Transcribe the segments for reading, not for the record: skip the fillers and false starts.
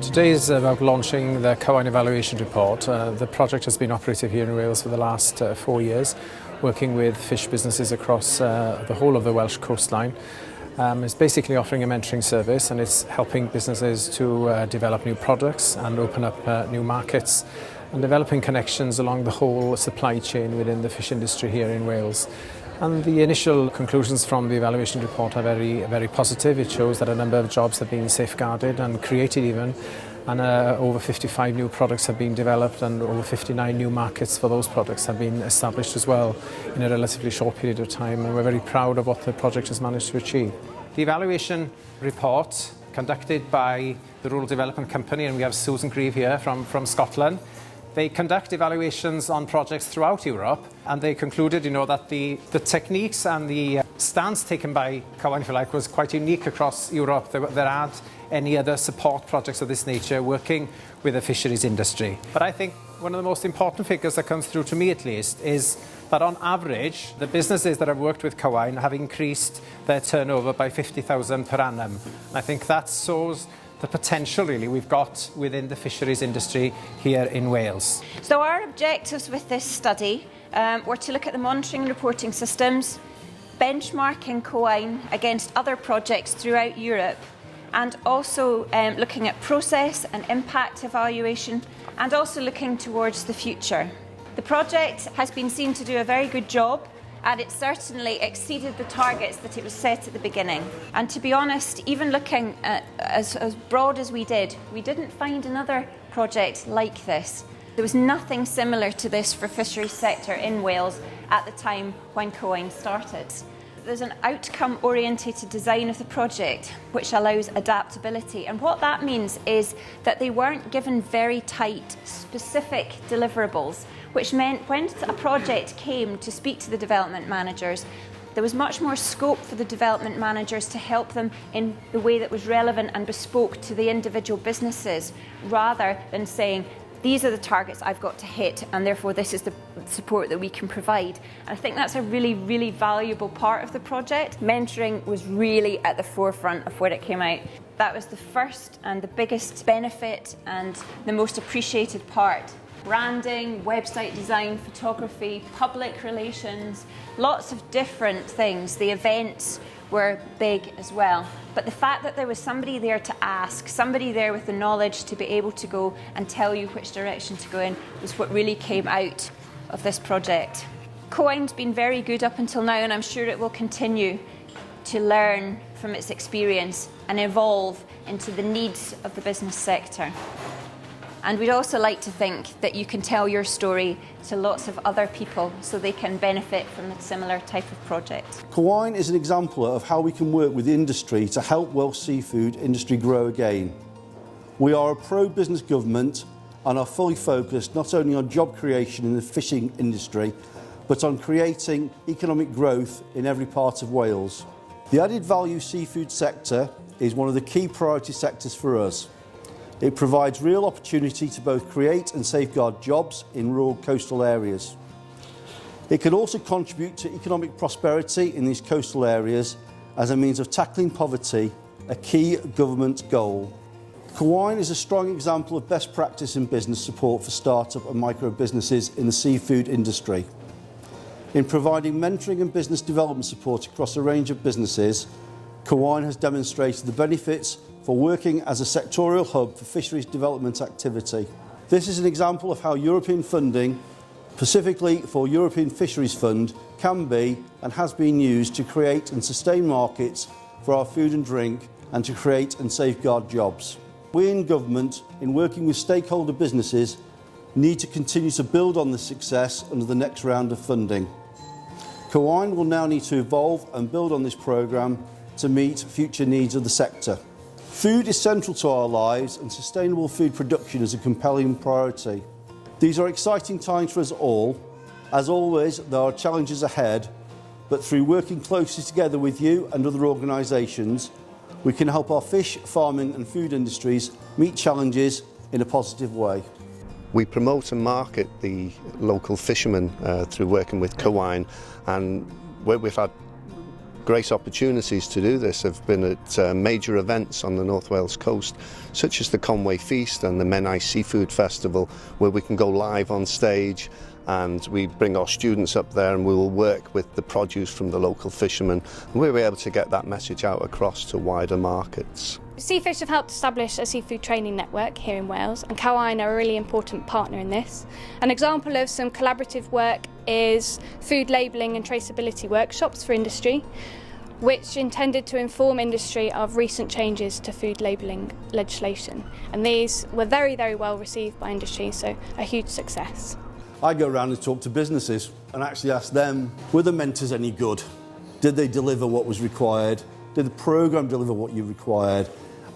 Today is about launching the Cywain evaluation report. The project has been operative here in Wales for the last 4 years, working with fish businesses across the whole of the Welsh coastline. It's basically offering a mentoring service, and it's helping businesses to develop new products and open up new markets, and developing connections along the whole supply chain within the fish industry here in Wales. And the initial conclusions from the evaluation report are very positive. It shows that a number of jobs have been safeguarded and created even, and over 55 new products have been developed, and over 59 new markets for those products have been established as well in a relatively short period of time, and we're very proud of what the project has managed to achieve. The evaluation report, conducted by the Rural Development Company, and we have Susan Grieve here from Scotland. They conduct evaluations on projects throughout Europe, and they concluded, that the techniques and the stance taken by Cywain, if you like, was quite unique across Europe. There aren't any other support projects of this nature working with the fisheries industry. But I think one of the most important figures that comes through to me, at least, is that on average, the businesses that have worked with Cywain have increased their turnover by 50,000 per annum. And I think that shows the potential really we've got within the fisheries industry here in Wales. So our objectives with this study were to look at the monitoring and reporting systems, benchmarking Cywain against other projects throughout Europe, and also looking at process and impact evaluation, and also looking towards the future. The project has been seen to do a very good job, and it certainly exceeded the targets that it was set at the beginning. And to be honest, even looking at as broad as we didn't find another project like this. There was nothing similar to this for fisheries sector in Wales at the time when Cywain started. There's an outcome-orientated design of the project which allows adaptability, and what that means is that they weren't given very tight, specific deliverables, which meant when a project came to speak to the development managers, there was much more scope for the development managers to help them in the way that was relevant and bespoke to the individual businesses, rather than saying, these are the targets I've got to hit, and therefore this is the support that we can provide. And I think that's a really valuable part of the project. Mentoring was really at the forefront of when it came out. That was the first and the biggest benefit and the most appreciated part. Branding, website design, photography, public relations, lots of different things. The events were big as well. But the fact that there was somebody there to ask, somebody there with the knowledge to be able to go and tell you which direction to go in, was what really came out of this project. Cywain's been very good up until now, and I'm sure it will continue to learn from its experience and evolve into the needs of the business sector. And we'd also like to think that you can tell your story to lots of other people so they can benefit from a similar type of project. Cywain is an example of how we can work with industry to help Welsh seafood industry grow again. We are a pro-business government and are fully focused not only on job creation in the fishing industry, but on creating economic growth in every part of Wales. The added value seafood sector is one of the key priority sectors for us. It provides real opportunity to both create and safeguard jobs in rural coastal areas. It can also contribute to economic prosperity in these coastal areas as a means of tackling poverty, a key government goal. Cywain is a strong example of best practice in business support for start-up and micro businesses in the seafood industry. In providing mentoring and business development support across a range of businesses, Cywain has demonstrated the benefits for working as a sectorial hub for fisheries development activity. This is an example of how European funding, specifically for European Fisheries Fund, can be and has been used to create and sustain markets for our food and drink and to create and safeguard jobs. We in government, in working with stakeholder businesses, need to continue to build on this success under the next round of funding. Cywain will now need to evolve and build on this programme to meet future needs of the sector. Food is central to our lives, and sustainable food production is a compelling priority. These are exciting times for us all. As always, there are challenges ahead, but through working closely together with you and other organisations, we can help our fish, farming and food industries meet challenges in a positive way. We promote and market the local fishermen through working with Cywain, and where we've had great opportunities to do this have been at major events on the North Wales coast, such as the Conway Feast and the Menai Seafood Festival, where we can go live on stage and we bring our students up there and we will work with the produce from the local fishermen, and we'll be able to get that message out across to wider markets. Seafish have helped establish a seafood training network here in Wales, and Cywain are a really important partner in this. An example of some collaborative work is food labelling and traceability workshops for industry, which intended to inform industry of recent changes to food labelling legislation. And these were very, very well received by industry, so a huge success. I go around and talk to businesses and actually ask them, were the mentors any good? Did they deliver what was required? Did the programme deliver what you required?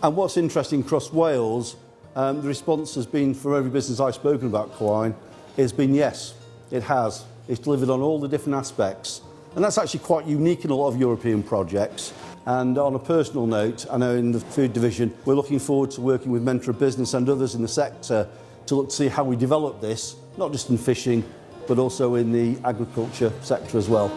And what's interesting across Wales, the response has been, for every business I've spoken about Cywain, has been yes, it has. It's delivered on all the different aspects. And that's actually quite unique in a lot of European projects. And on a personal note, I know in the food division, we're looking forward to working with Mentor Business and others in the sector to look to see how we develop this, not just in fishing, but also in the agriculture sector as well.